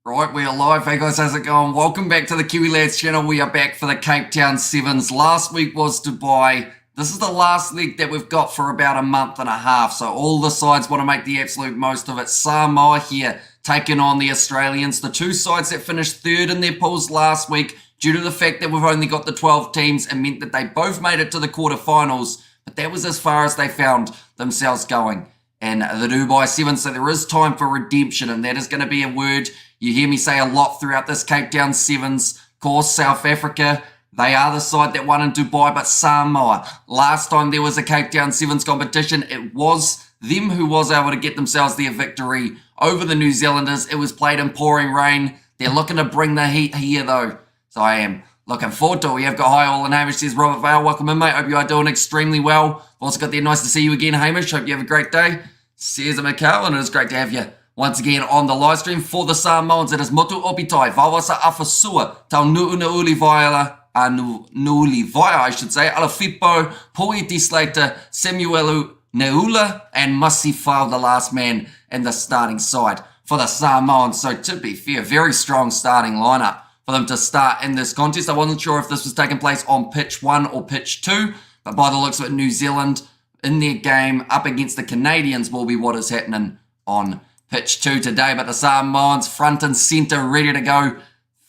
Right, we are live. Hey guys, how's it going? Welcome back to the Kiwi Lads channel. We are back for the Cape Town Sevens. Last week was Dubai. This is the last leg that we've got for about a month and a half. So all the sides want to make the absolute most of it. Samoa here taking on the Australians. The two sides that finished third in their pools last week, due to the fact that we've only got the 12 teams, it meant that they both made it to the quarterfinals. But that was as far as they found themselves going in the Dubai Sevens. So there is time for redemption, and that is going to be a word you hear me say a lot throughout this Cape Town Sevens. Of course, South Africa, they are the side that won in Dubai, but Samoa, last time there was a Cape Town Sevens competition, it was them who was able to get themselves their victory over the New Zealanders. It was played in pouring rain. They're looking to bring the heat here, though. So I am looking forward to it. We have got hi all and Hamish, says Robert Vale. Welcome in, mate. Hope you are doing extremely well. Also got there. Nice to see you again, Hamish. Hope you have a great day. Says Mikhail, and it is great to have you once again on the live stream. For the Samoans, it is Motu Opitai, Vawasa Afasua, Tau Nu'uli Vaila, Nu'uli Vaia, I should say, Alafipo, Poeti Slater, Samuelu Neula, and Masifau, the last man in the starting side for the Samoans. So to be fair, very strong starting lineup for them to start in this contest. I wasn't sure if this was taking place on pitch 1 or pitch 2, but by the looks of it, New Zealand in their game up against the Canadians will be what is happening on pitch 2 today. But the Samoans front and centre ready to go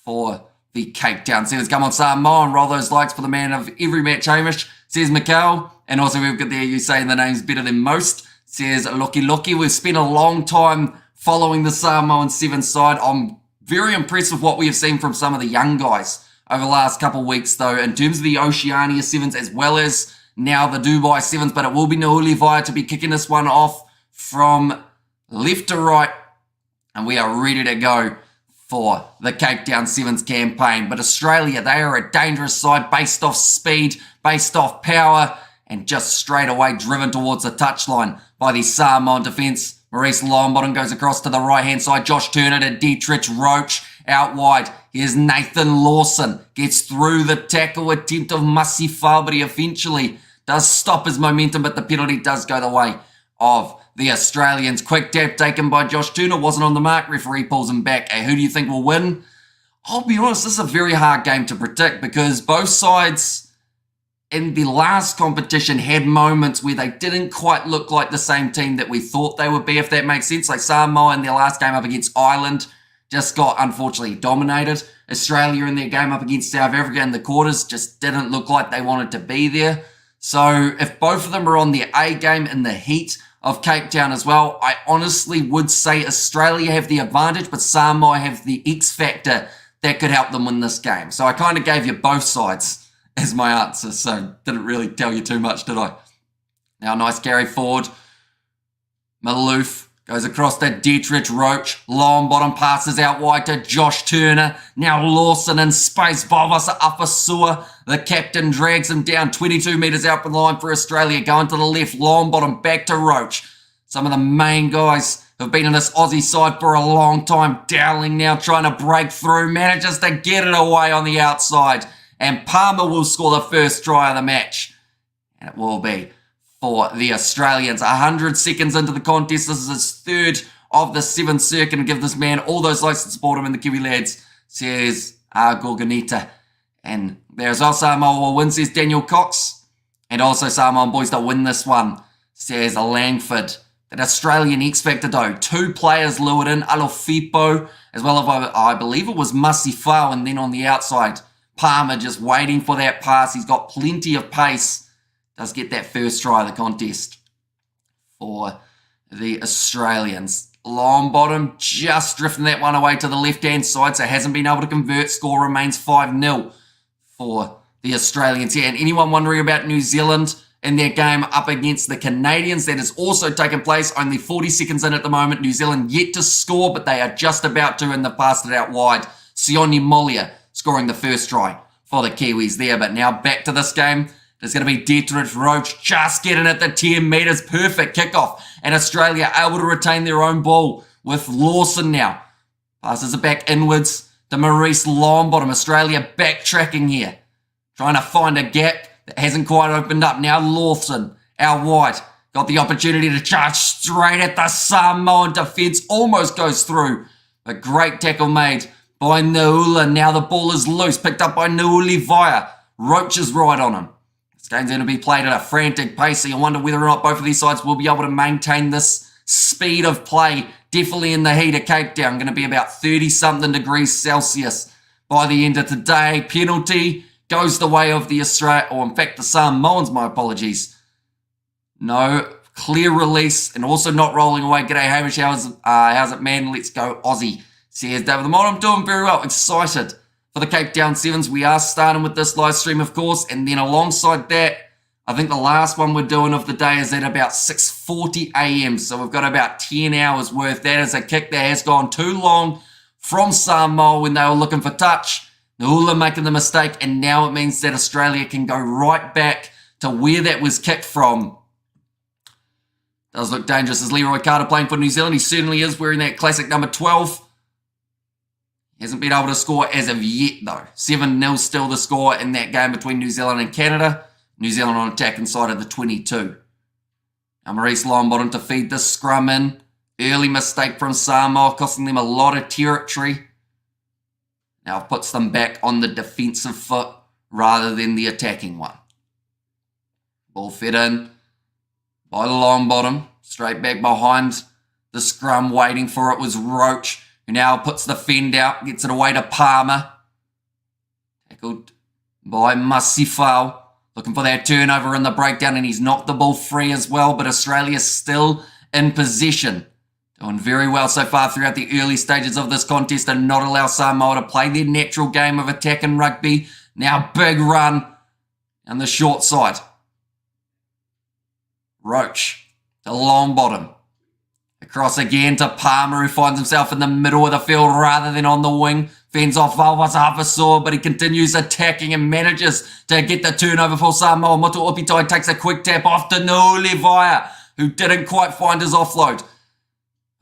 for the Cape Town Sevens. Come on, Samoan, roll those likes for the man of every match, Hamish, says Mikhail. And also we've got there, you saying the name's better than most, says Loki. We've spent a long time following the Samoan Sevens side. I'm very impressed with what we have seen from some of the young guys over the last couple of weeks, though, in terms of the Oceania Sevens as well as now the Dubai Sevens. But it will be Nu'uli Vaia to be kicking this one off from left to right, and we are ready to go for the Cape Town Sevens campaign. But Australia, they are a dangerous side based off speed, based off power, and just straight away driven towards the touchline by the Samoan defence. Maurice Longbottom goes across to the right-hand side. Josh Turner to Dietrich Roach out wide. Here's Nathan Lawson. Gets through the tackle attempt of Masifau, but he eventually does stop his momentum, but the penalty does go the way of the Australians. Quick tap taken by Josh Turner. Wasn't on the mark. Referee pulls him back. Hey, who do you think will win? I'll be honest, this is a very hard game to predict because both sides in the last competition had moments where they didn't quite look like the same team that we thought they would be, if that makes sense. Like Samoa in their last game up against Ireland just got unfortunately dominated. Australia in their game up against South Africa in the quarters just didn't look like they wanted to be there. So if both of them are on their A game in the heat of Cape Town as well, I honestly would say Australia have the advantage, but Samoa have the X factor that could help them win this game. So I kind of gave you both sides as my answer, so didn't really tell you too much, did I? Now, nice carry forward. Maloof goes across to Dietrich Roach. Longbottom passes out wide to Josh Turner. Now Lawson in space. Vavasa Afasua. The captain drags him down 22 metres out from the line for Australia. Going to the left. Longbottom back to Roach. Some of the main guys who've been in this Aussie side for a long time. Dowling now trying to break through. Manages to get it away on the outside. And Palmer will score the first try of the match. And it will be for the Australians. 100 seconds into the contest. This is his third of the seventh circuit. And give this man all those likes to support him in the Kiwi Lads, says Gorgonita. And there's also Samoa will win, says Daniel Cox. And also Samoan boys to win this one, says Langford. That Australian X Factor though. 2 players lured in. Alofipo, as well as I believe it was Masifau. And then on the outside, Palmer just waiting for that pass. He's got plenty of pace. Does get that first try of the contest for the Australians. Longbottom just drifting that one away to the left-hand side, so hasn't been able to convert. Score remains 5-0 for the Australians here. And anyone wondering about New Zealand in their game up against the Canadians, that has also taken place. Only 40 seconds in at the moment. New Zealand yet to score, but they are just about to, and they've passed it out wide. Sione Molia scoring the first try for the Kiwis there. But now back to this game. There's going to be Dietrich Roach just getting at the 10 metres. Perfect kickoff. And Australia able to retain their own ball with Lawson now. Passes it back inwards to Maurice Longbottom. Australia backtracking here. Trying to find a gap that hasn't quite opened up. Now Lawson out wide. Got the opportunity to charge straight at the Samoan defence. Almost goes through. A great tackle made by Naula. Now the ball is loose, picked up by Naulivaya. Roach is right on him. This game's going to be played at a frantic pace, so you wonder whether or not both of these sides will be able to maintain this speed of play. Definitely in the heat of Cape Town. Going to be about 30-something degrees Celsius by the end of today. Penalty goes the way of the the Samoans, my apologies. No clear release and also not rolling away. G'day Hamish, how's it man? Let's go Aussie. Says David the Mod, I'm doing very well. Excited for the Cape Town Sevens. We are starting with this live stream, of course, and then alongside that, I think the last one we're doing of the day is at about 6:40 a.m. So we've got about 10 hours worth. That is a kick that has gone too long from Samoa when they were looking for touch. Naula making the mistake, and now it means that Australia can go right back to where that was kicked from. Does look dangerous. Is Leroy Carter playing for New Zealand? He certainly is, wearing that classic number 12. He hasn't been able to score as of yet, though. 7-0 still the score in that game between New Zealand and Canada. New Zealand on attack inside of the 22. Now Maurice Longbottom to feed this scrum in. Early mistake from Samoa, costing them a lot of territory. Now it puts them back on the defensive foot rather than the attacking one. Ball fed in by Longbottom. Straight back behind the scrum, waiting for it was Roach, who now puts the fend out, gets it away to Palmer. Tackled by Masifau. Looking for that turnover in the breakdown, and he's knocked the ball free as well, but Australia's still in possession. Doing very well so far throughout the early stages of this contest and not allow Samoa to play their natural game of attack and rugby. Now big run on the short side. Roach to Longbottom. Across again to Palmer, who finds himself in the middle of the field rather than on the wing. Fends off Vauvasa'a, but he continues attacking and manages to get the turnover for Samoa. Motu Opitai takes a quick tap off to Naulivaya, who didn't quite find his offload.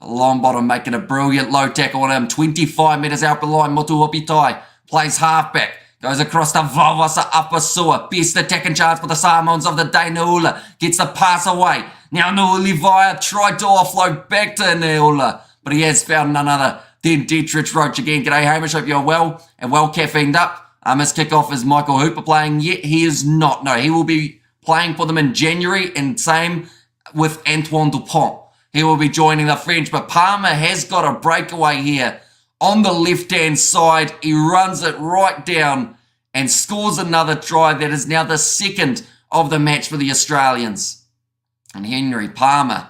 Longbottom making a brilliant low tackle on him. 25 metres out the line. Motu Opitai plays halfback. Goes across to Vauvasa'a. Best attacking chance for the Samoans of the day. Naula gets the pass away. Now Naulivaya tried to offload back to Naula, but he has found none other than Dietrich Roach again. G'day Hamish, hope you're well and well caffeined up. His kickoff is Michael Hooper playing yet? He is not. No, he will be playing for them in January, and same with Antoine Dupont. He will be joining the French, but Palmer has got a breakaway here on the left-hand side. He runs it right down and scores another try. That is now the second of the match for the Australians. And Henry Palmer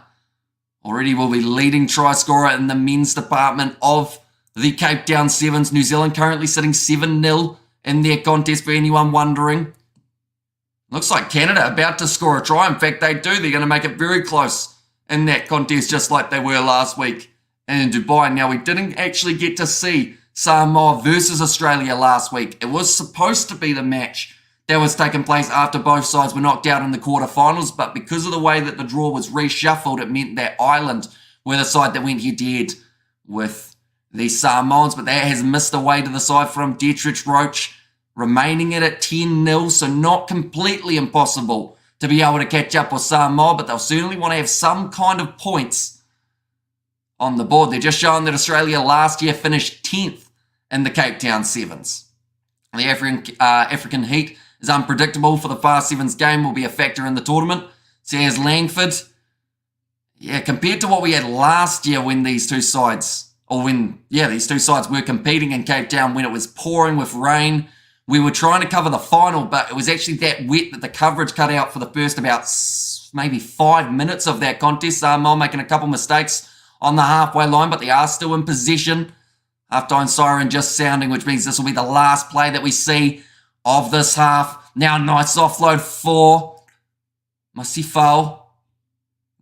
already will be leading try scorer in the men's department of the Cape Town Sevens. New Zealand currently sitting 7-0 in their contest, for anyone wondering. Looks like Canada about to score a try. In fact, they do. They're going to make it very close in that contest, just like they were last week in Dubai. Now, we didn't actually get to see Samoa versus Australia last week. It was supposed to be the match that was taking place after both sides were knocked out in the quarterfinals, but because of the way that the draw was reshuffled, it meant that Ireland were the side that went head-to-head with the Samoans, but that has missed away to the side from Dietrich Roach, remaining it at 10-0, so not completely impossible to be able to catch up with Samoa, but they'll certainly want to have some kind of points on the board. They're just showing that Australia last year finished 10th in the Cape Town Sevens. The African heat is unpredictable for the Fast Sevens game, will be a factor in the tournament. Says Langford. Yeah, compared to what we had last year when these two sides were competing in Cape Town when it was pouring with rain. We were trying to cover the final, but it was actually that wet that the coverage cut out for the first about maybe 5 minutes of that contest. Samoa making a couple mistakes on the halfway line, but they are still in possession. Halftime siren just sounding, which means this will be the last play that we see of this half. Now nice offload for Masifau.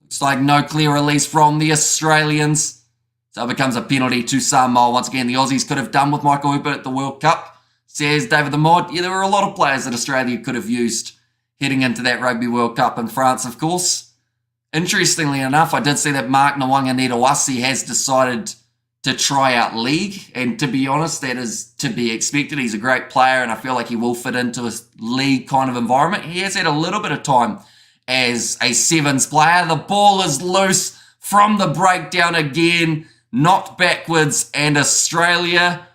Looks like no clear release from the Australians. So it becomes a penalty to Samoa. Once again, the Aussies could have done with Michael Hooper at the World Cup. Says David the Mod. Yeah, there were a lot of players that Australia could have used heading into that Rugby World Cup in France, of course. Interestingly enough, I did see that Mark Nawanga-Netawasi has decided to try out league, and to be honest, that is to be expected. He's a great player, and I feel like he will fit into a league kind of environment. He has had a little bit of time as a Sevens player. The ball is loose from the breakdown again. knocked backwards, and Australia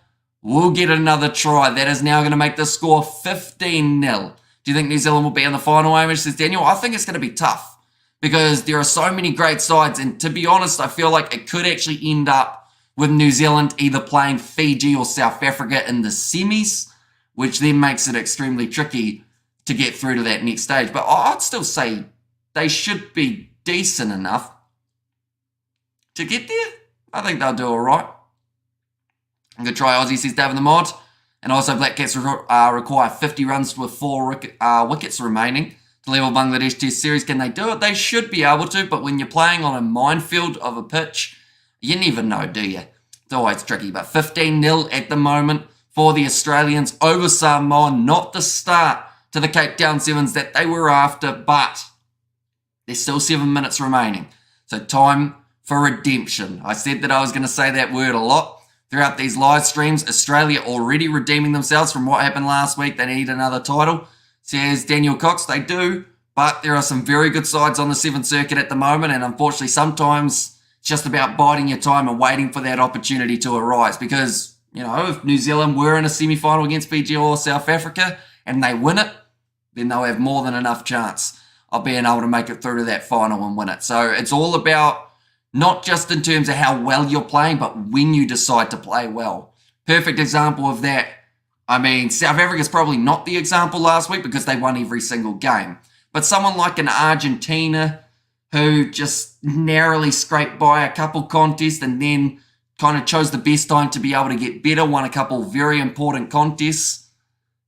will get another try. That is now going to make the score 15-0. Do you think New Zealand will be in the final, Hamish, says Daniel? I think it's going to be tough because there are so many great sides, and to be honest, I feel like it could actually end up with New Zealand either playing Fiji or South Africa in the semis, which then makes it extremely tricky to get through to that next stage. But I'd still say they should be decent enough to get there. I think they'll do all right. I'm going to try Aussie, says David the Mod. And also Black Cats require 50 runs with 4 wickets remaining to level Bangladesh Test Series. Can they do it? They should be able to, but when you're playing on a minefield of a pitch, you never know, do you? It's always tricky. But 15-0 at the moment for the Australians over Samoa. Not the start to the Cape Town Sevens that they were after, but there's still 7 minutes remaining. So time for redemption. I said that I was going to say that word a lot throughout these live streams. Australia already redeeming themselves from what happened last week. They need another title. Says Daniel Cox, they do, but there are some very good sides on the Seventh Circuit at the moment, and unfortunately sometimes it's just about biding your time and waiting for that opportunity to arise because, you know, if New Zealand were in a semi-final against Fiji or South Africa and they win it, then they'll have more than enough chance of being able to make it through to that final and win it. So it's all about not just in terms of how well you're playing, but when you decide to play well. Perfect example of that. I mean, South Africa's probably not the example last week because they won every single game. But someone like an Argentina who just narrowly scraped by a couple contests and then kind of chose the best time to be able to get better, won a couple very important contests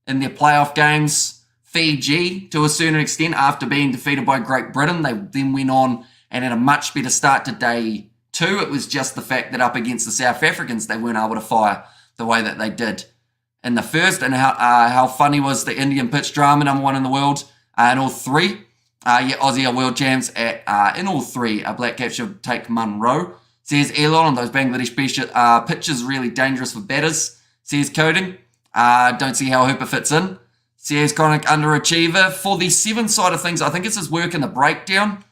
in their playoff games. Fiji, to a certain extent, after being defeated by Great Britain, they then went on and had a much better start to day 2. It was just the fact that up against the South Africans, they weren't able to fire the way that they did in the first. And how funny was the Indian pitch drama, number 1 in the world in all 3. Aussie are world champs in all 3. Black Caps should take Munro. Says Elon, on those Bangladesh pitches really dangerous for batters. Says Coding. Don't see how Hooper fits in. Says Chronic Underachiever. For the 7 side of things, I think it's his work in the breakdown.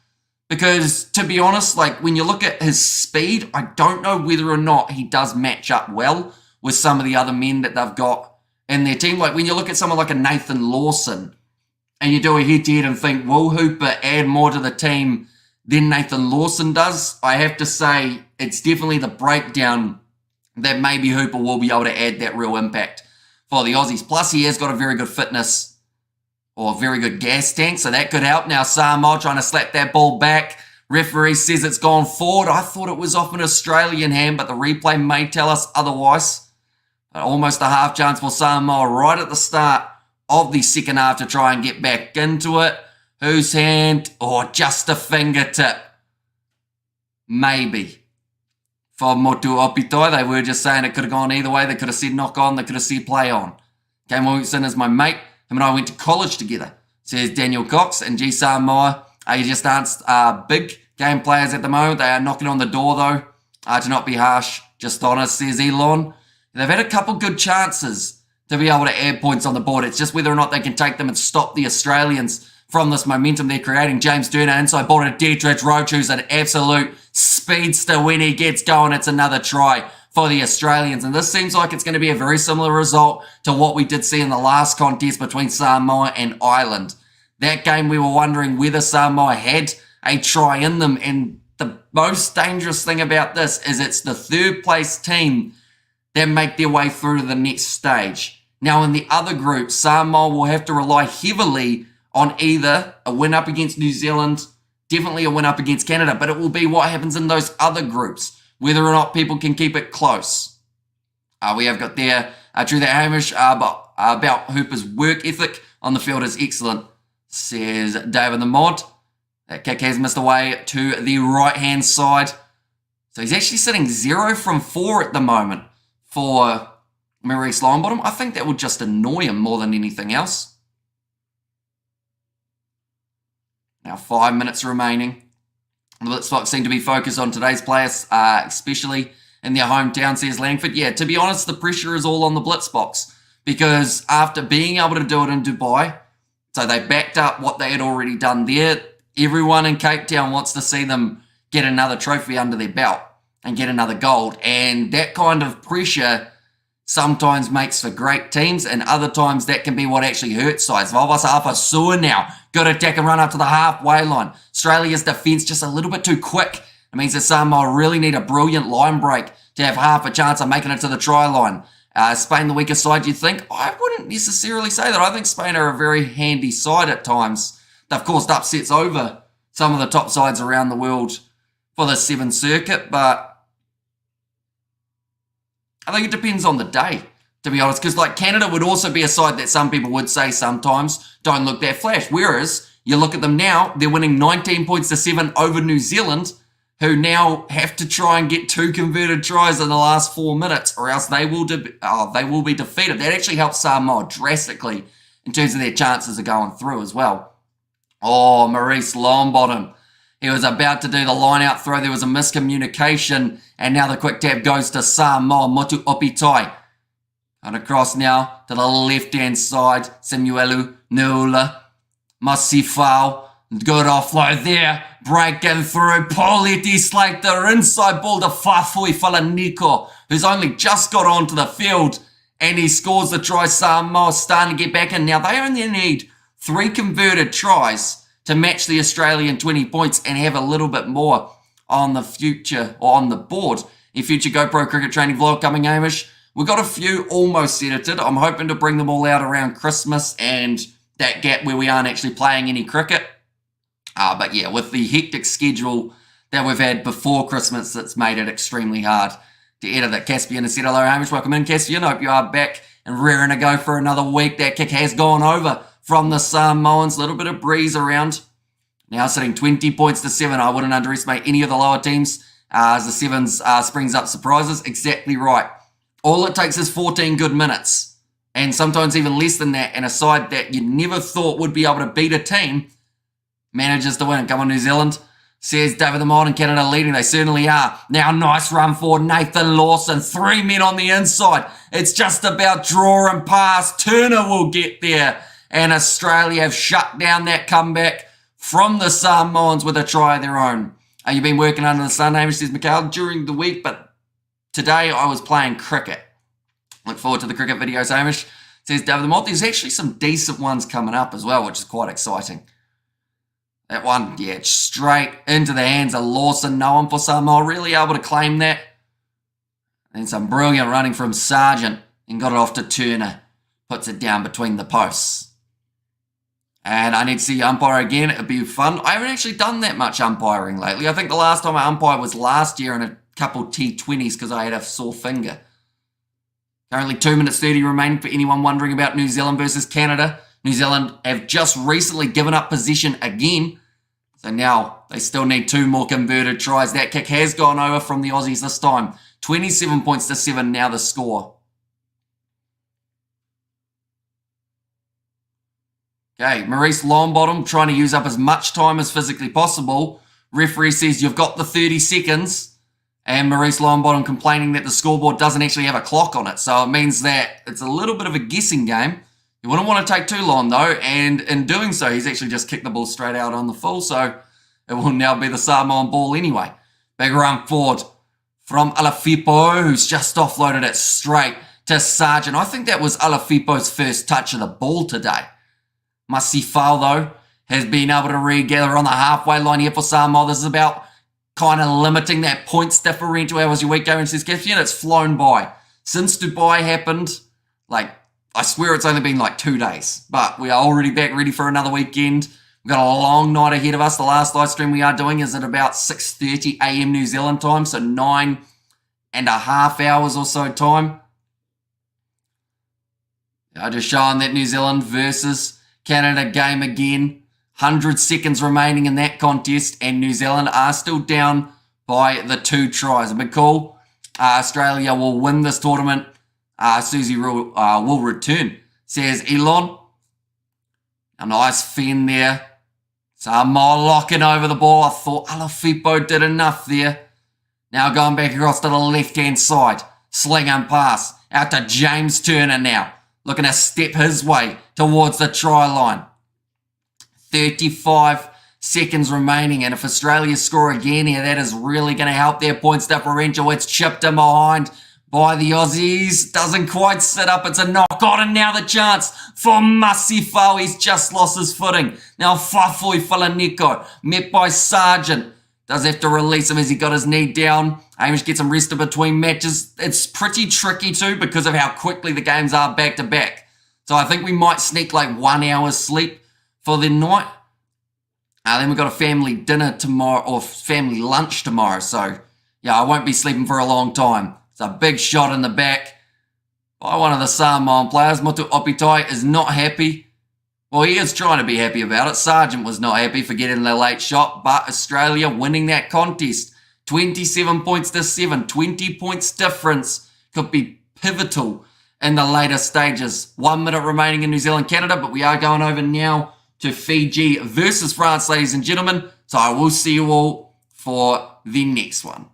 Because, to be honest, like when you look at his speed, I don't know whether or not he does match up well with some of the other men that they've got in their team. Like when you look at someone like a Nathan Lawson and you do a head-to-head and think, will Hooper add more to the team than Nathan Lawson does? I have to say it's definitely the breakdown that maybe Hooper will be able to add that real impact for the Aussies. Plus, he has got a very good fitness or very good gas tank, so that could help. Now Samoa trying to slap that ball back. Referee says it's gone forward. I thought it was off an Australian hand, but the replay may tell us otherwise. But almost a half chance for Samoa right at the start of the second half to try and get back into it. Whose hand? Or just a fingertip. Maybe. For Motu Opitai, they were just saying it could have gone either way. They could have said knock on. They could have said play on. Game Wilson is my mate. Him and I went to college together, says Daniel Cox. And G. Samoa, you just aren't big game players at the moment. They are knocking on the door, though. To not be harsh, just honest, says Elon. They've had a couple good chances to be able to add points on the board. It's just whether or not they can take them and stop the Australians from this momentum they're creating. James Turner inside ball to Dietrich Roach, who's an absolute speedster when he gets going. It's another try for the Australians. And this seems like it's going to be a very similar result to what we did see in the last contest between Samoa and Ireland. That game, we were wondering whether Samoa had a try in them. And the most dangerous thing about this is it's the third place team that make their way through to the next stage. Now, in the other group, Samoa will have to rely heavily on either a win up against New Zealand, definitely a win up against Canada, but it will be what happens in those other groups, whether or not people can keep it close. We have got there, True That Hamish, about Hooper's work ethic on the field is excellent, says David the Mod. That kick has missed away to the right-hand side. So he's actually sitting 0 from 4 at the moment for Maurice Longbottom. I think that would just annoy him more than anything else. Now 5 minutes remaining. The Blitzbox seem to be focused on today's players, especially in their hometown, says Langford. Yeah, to be honest, the pressure is all on the Blitzbox because after being able to do it in Dubai, so they backed up what they had already done there. Everyone in Cape Town wants to see them get another trophy under their belt. and get another gold. And that kind of pressure sometimes makes for great teams, and other times that can be what actually hurts sides. Valvasa Sua now. Good attack and run up to the halfway line. Australia's defence just a little bit too quick. It means that Samoa really need a brilliant line break to have half a chance of making it to the try line. Spain the weaker side, do you think? I wouldn't necessarily say that. I think Spain are a very handy side at times. They've caused upsets over some of the top sides around the world for the Seven Circuit, but I think it depends on the day, to be honest, because like Canada would also be a side that some people would say sometimes don't look that flash, whereas you look at them now, they're winning 19 points to 7 over New Zealand, who now have to try and get 2 converted tries in the last 4 minutes, or else they will be defeated. That actually helps Samoa drastically in terms of their chances of going through as well. Oh, Maurice Longbottom. He was about to do the line-out throw. There was a miscommunication, and now the quick tap goes to Samoa Motu Opitai. And across now to the left-hand side, Samuelu Neula. Masifau. Good offload there. Breaking through. Pauliti Slater inside ball to Fafui Falaniko, who's only just got onto the field, and he scores the try. Samoa starting to get back in. Now, they only need 3 converted tries to match the Australian 20 points and have a little bit more on the future, or on the board. In future GoPro cricket training vlog coming, Hamish. We've got a few almost edited. I'm hoping to bring them all out around Christmas and that gap where we aren't actually playing any cricket. But yeah, with the hectic schedule that we've had before Christmas, it's made it extremely hard to edit it. Caspian has said, hello, Hamish. Welcome in, Caspian. Hope you are back and raring to go for another week. That kick has gone over from the Samoans. A little bit of breeze around. Now sitting 20 points to 7. I wouldn't underestimate any of the lower teams as the Sevens springs up surprises. Exactly right. All it takes is 14 good minutes, and sometimes even less than that, and a side that you never thought would be able to beat a team manages to win. Come on, New Zealand, says David the Mod, and Canada leading. They certainly are. Now, nice run for Nathan Lawson. 3 men on the inside. It's just about draw and pass. Turner will get there, and Australia have shut down that comeback from the Samoans with a try of their own. You've been working under the sun, Hamish, says Mikhail, during the week, but today I was playing cricket. Look forward to the cricket videos, Hamish, says David the Mod. There's actually some decent ones coming up as well, which is quite exciting. That one, yeah, straight into the hands of Lawson. No one for Samoa really able to claim that. And some brilliant running from Sargent and got it off to Turner. Puts it down between the posts. And I need to see umpire again. It'd be fun. I haven't actually done that much umpiring lately. I think the last time I umpired was last year in a couple T20s because I had a sore finger. Currently 2 minutes 30 remaining for anyone wondering about New Zealand versus Canada. New Zealand have just recently given up possession again. So now they still need 2 more converted tries. That kick has gone over from the Aussies this time. 27 points to 7 now the score. Okay, Maurice Longbottom trying to use up as much time as physically possible. Referee says you've got the 30 seconds. And Maurice Longbottom complaining that the scoreboard doesn't actually have a clock on it. So it means that it's a little bit of a guessing game. You wouldn't want to take too long though. And in doing so, he's actually just kicked the ball straight out on the full. So it will now be the Samoan ball anyway. Big run forward from Alafipo, who's just offloaded it straight to Sargent. I think that was Alafipo's first touch of the ball today. Masifau, though, has been able to regather on the halfway line here for Samoa. This is about kind of limiting that points differential. How was your week going, says Caspian? It's flown by. Since Dubai happened, I swear it's only been 2 days. But we are already back ready for another weekend. We've got a long night ahead of us. The last live stream we are doing is at about 6:30 a.m. New Zealand time, so 9.5 hours or so time. I just showing that New Zealand versus Canada game again. 100 seconds remaining in that contest, and New Zealand are still down by the 2 tries. A big call. Australia will win this tournament. Susie will return, says Elon. A nice fin there. Samoa locking over the ball. I thought Alafipo did enough there. Now going back across to the left-hand side. Sling and pass. Out to James Turner now. Looking to step his way towards the try line. 35 seconds remaining, and if Australia score again here, that is really going to help their points differential. It's chipped in behind by the Aussies. Doesn't quite sit up. It's a knock on, and now the chance for Masifo. He's just lost his footing. Now Fafui Falaneko, met by Sargent. Does have to release him as he got his knee down. Hamish gets him rested between matches. It's pretty tricky too because of how quickly the games are back to back. So I think we might sneak like 1 hour's sleep for the night. Then we've got a family dinner tomorrow, or family lunch tomorrow. So yeah, I won't be sleeping for a long time. It's a big shot in the back by one of the Samoan players. Motu Opitai is not happy. Well, he is trying to be happy about it. Sargent was not happy for getting the late shot, but Australia winning that contest. 27 points to 7, 20 points difference could be pivotal in the later stages. 1 minute remaining in New Zealand, Canada, but we are going over now to Fiji versus France, ladies and gentlemen. So I will see you all for the next one.